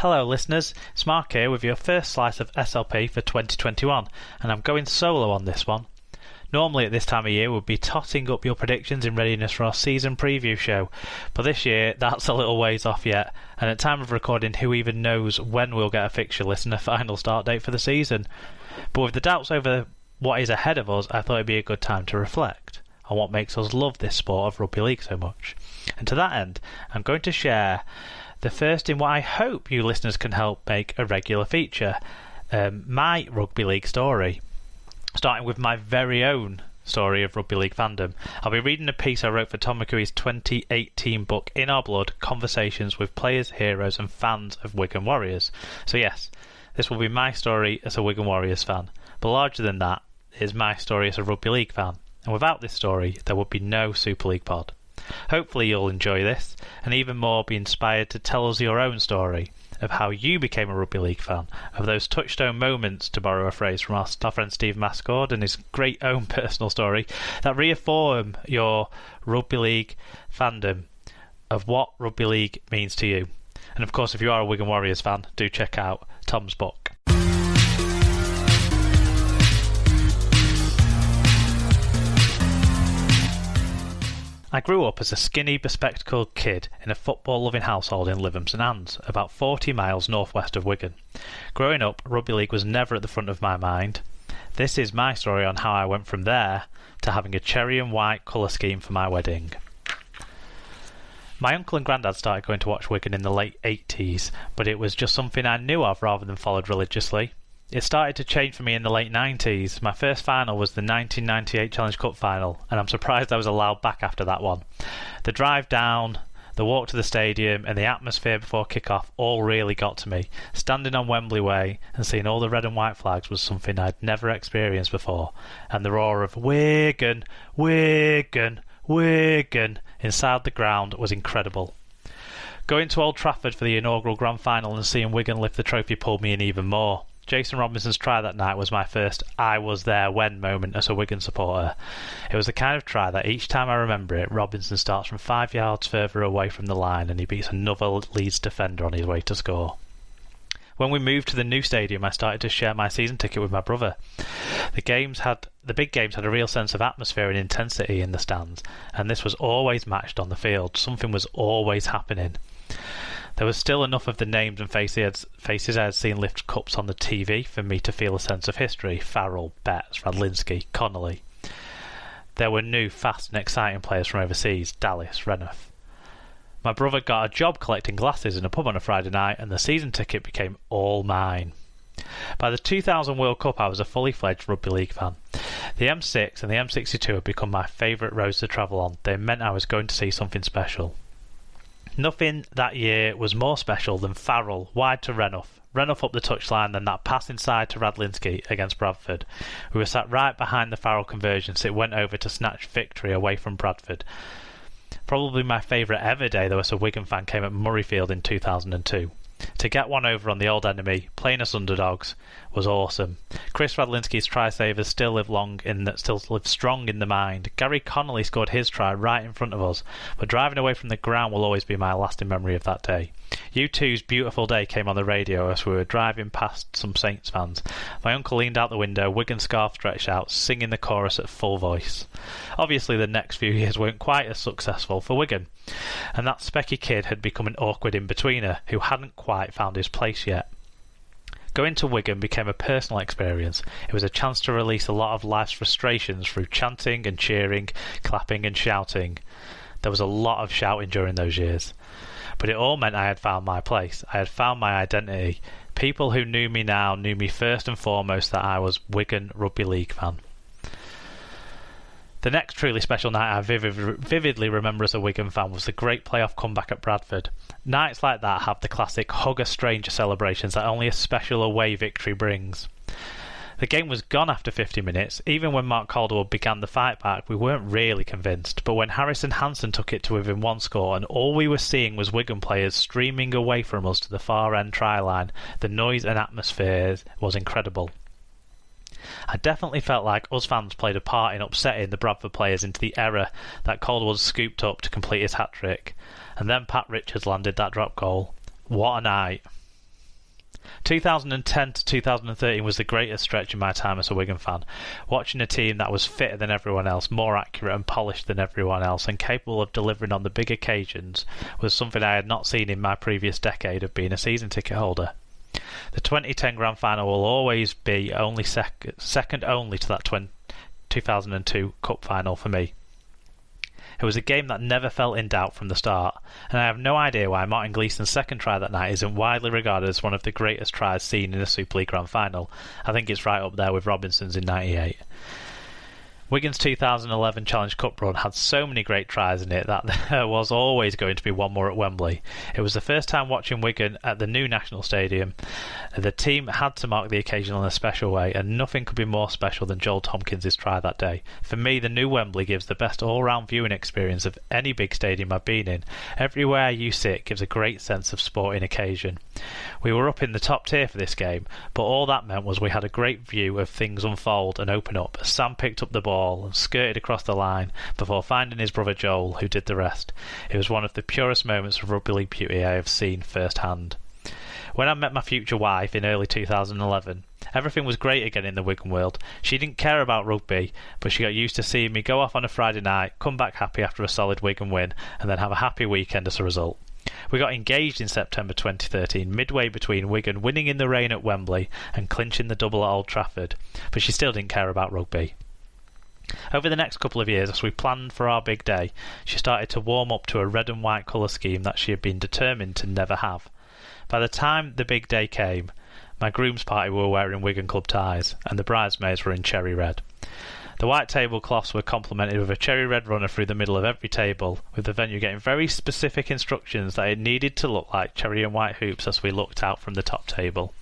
Hello listeners, it's Mark here with your first slice of SLP for 2021, and I'm going solo on this one. Normally at this time of year we'd be totting up your predictions in readiness for our season preview show, but this year that's a little ways off yet, and at time of recording who even knows when we'll get a fixture list and a final start date for the season. But with the doubts over what is ahead of us, I thought it'd be a good time to reflect on what makes us love this sport of rugby league so much. And to that end, I'm going to share the first in what I hope you listeners can help make a regular feature, My Rugby League Story. Starting with my very own story of rugby league fandom. I'll be reading a piece I wrote for Tom McCooey's 2018 book In Our Blood, Conversations with Players, Heroes and Fans of Wigan Warriors. So yes, this will be my story as a Wigan Warriors fan, but larger than that is my story as a rugby league fan. And without this story, there would be no Super League pod. Hopefully you'll enjoy this, and even more be inspired to tell us your own story of how you became a rugby league fan, of those touchstone moments, to borrow a phrase from our friend Steve Mascord and his great own personal story, that reaffirm your rugby league fandom of what rugby league means to you. And of course, if you are a Wigan Warriors fan, do check out Tom's book. I grew up as a skinny, bespectacled kid in a football-loving household in Lytham St Anne's, about 40 miles northwest of Wigan. Growing up, rugby league was never at the front of my mind. This is my story on how I went from there to having a cherry and white colour scheme for my wedding. My uncle and granddad started going to watch Wigan in the late 80s, but it was just something I knew of rather than followed religiously. It started to change for me in the late 90s. My first final was the 1998 Challenge Cup final, and I'm surprised I was allowed back after that one. The drive down, the walk to the stadium, and the atmosphere before kick-off all really got to me. Standing on Wembley Way and seeing all the red and white flags was something I'd never experienced before, and the roar of Wigan, Wigan, Wigan inside the ground was incredible. Going to Old Trafford for the inaugural grand final and seeing Wigan lift the trophy pulled me in even more. Jason Robinson's try that night was my first I was there when moment as a Wigan supporter. It was the kind of try that each time I remember it, Robinson starts from 5 yards further away from the line and he beats another Leeds defender on his way to score. When we moved to the new stadium, I started to share my season ticket with my brother. The big games had a real sense of atmosphere and intensity in the stands, and this was always matched on the field. Something was always happening. There was still enough of the names and faces I had seen lift cups on the TV for me to feel a sense of history. Farrell, Betts, Radlinski, Connolly. There were new, fast and exciting players from overseas, Dallas, Renouf. My brother got a job collecting glasses in a pub on a Friday night and the season ticket became all mine. By the 2000 World Cup I was a fully fledged rugby league fan. The M6 and the M62 had become my favourite roads to travel on. They meant I was going to see something special. Nothing that year was more special than Farrell wide to Renouf up the touchline, then that pass inside to Radlinski against Bradford. We were sat right behind the Farrell conversion, so it went over to snatch victory away from Bradford. Probably my favourite ever day though as a Wigan fan came at Murrayfield in 2002. To get one over on the old enemy, playing us underdogs, was awesome. Chris Radlinski's try savers still live strong in the mind. Gary Connolly scored his try right in front of us, but driving away from the ground will always be my lasting memory of that day. U2's Beautiful Day came on the radio as we were driving past some Saints fans. My uncle leaned out the window, Wigan scarf stretched out, singing the chorus at full voice. Obviously the next few years weren't quite as successful for Wigan, and that specky kid had become an awkward in-betweener who hadn't quite found his place yet. Going to Wigan became a personal experience. It was a chance to release a lot of life's frustrations through chanting and cheering, clapping and shouting. There was a lot of shouting during those years. But it all meant I had found my place. I had found my identity. People who knew me now knew me first and foremost that I was Wigan Rugby League fan. The next truly special night I vividly remember as a Wigan fan was the great playoff comeback at Bradford. Nights like that have the classic hug a stranger celebrations that only a special away victory brings. The game was gone after 50 minutes. Even when Mark Calderwood began the fight back, we weren't really convinced. But when Harrison Hansen took it to within one score and all we were seeing was Wigan players streaming away from us to the far end try line, the noise and atmosphere was incredible. I definitely felt like us fans played a part in upsetting the Bradford players into the error that Calderwood scooped up to complete his hat-trick. And then Pat Richards landed that drop goal. What a night. 2010 to 2013 was the greatest stretch in my time as a Wigan fan. Watching a team that was fitter than everyone else, more accurate and polished than everyone else, and capable of delivering on the big occasions was something I had not seen in my previous decade of being a season ticket holder. The 2010 Grand Final will always be only second only to that 2002 Cup Final for me. It was a game that never felt in doubt from the start, and I have no idea why Martin Gleeson's second try that night isn't widely regarded as one of the greatest tries seen in a Super League Grand Final. I think it's right up there with Robinson's in '98. Wigan's 2011 Challenge Cup run had so many great tries in it that there was always going to be one more at Wembley. It was the first time watching Wigan at the new National Stadium. The team had to mark the occasion in a special way, and nothing could be more special than Joel Tompkins' try that day. For me, the new Wembley gives the best all-round viewing experience of any big stadium I've been in. Everywhere you sit gives a great sense of sporting occasion. We were up in the top tier for this game, but all that meant was we had a great view of things unfold and open up as Sam picked up the ball and skirted across the line before finding his brother Joel, who did the rest. It was one of the purest moments of rugby league beauty I have seen firsthand. When I met my future wife in early 2011, everything was great again in the Wigan world. She didn't care about rugby, but she got used to seeing me go off on a Friday night, come back happy after a solid Wigan win, and then have a happy weekend as a result. We got engaged in September 2013, midway between Wigan winning in the rain at Wembley and clinching the double at Old Trafford, but she still didn't care about rugby. Over the next couple of years, as we planned for our big day, she started to warm up to a red and white colour scheme that she had been determined to never have. By the time the big day came, my groom's party were wearing Wigan club ties, and the bridesmaids were in cherry red. The white tablecloths were complemented with a cherry red runner through the middle of every table, with the venue getting very specific instructions that it needed to look like cherry and white hoops as we looked out from the top table.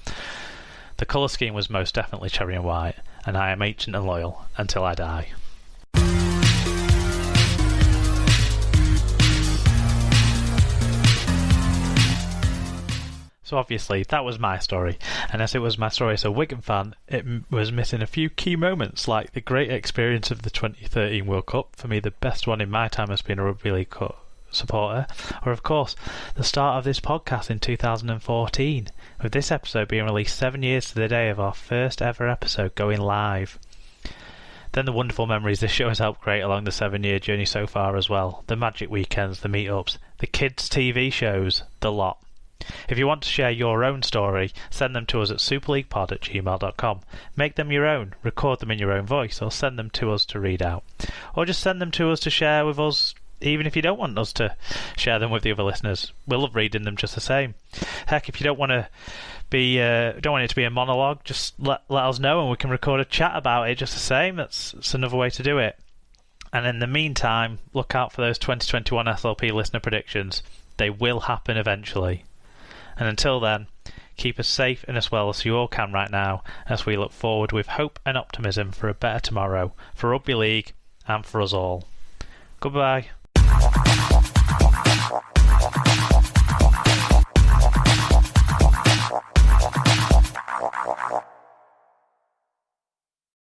The colour scheme was most definitely cherry and white, and I am ancient and loyal until I die. So obviously that was my story, and as it was my story as a Wigan fan, it was missing a few key moments like the great experience of the 2013 World Cup, for me the best one in my time as being a Rugby League Cup supporter, or of course the start of this podcast in 2014, with this episode being released 7 years to the day of our first ever episode going live. Then the wonderful memories this show has helped create along the 7-year journey so far as well, the magic weekends, the meetups, the kids' TV shows, the lot. If you want to share your own story, send them to us at superleaguepod@gmail.com. Make them your own, record them in your own voice, or send them to us to read out. Or just send them to us to share with us, even if you don't want us to share them with the other listeners. We'll love reading them just the same. Heck, if you don't want it to be a monologue, just let us know and we can record a chat about it just the same. That's another way to do it. And in the meantime, look out for those 2021 SLP listener predictions. They will happen eventually. And until then, keep as safe and as well as you all can right now as we look forward with hope and optimism for a better tomorrow, for Rugby League and for us all. Goodbye.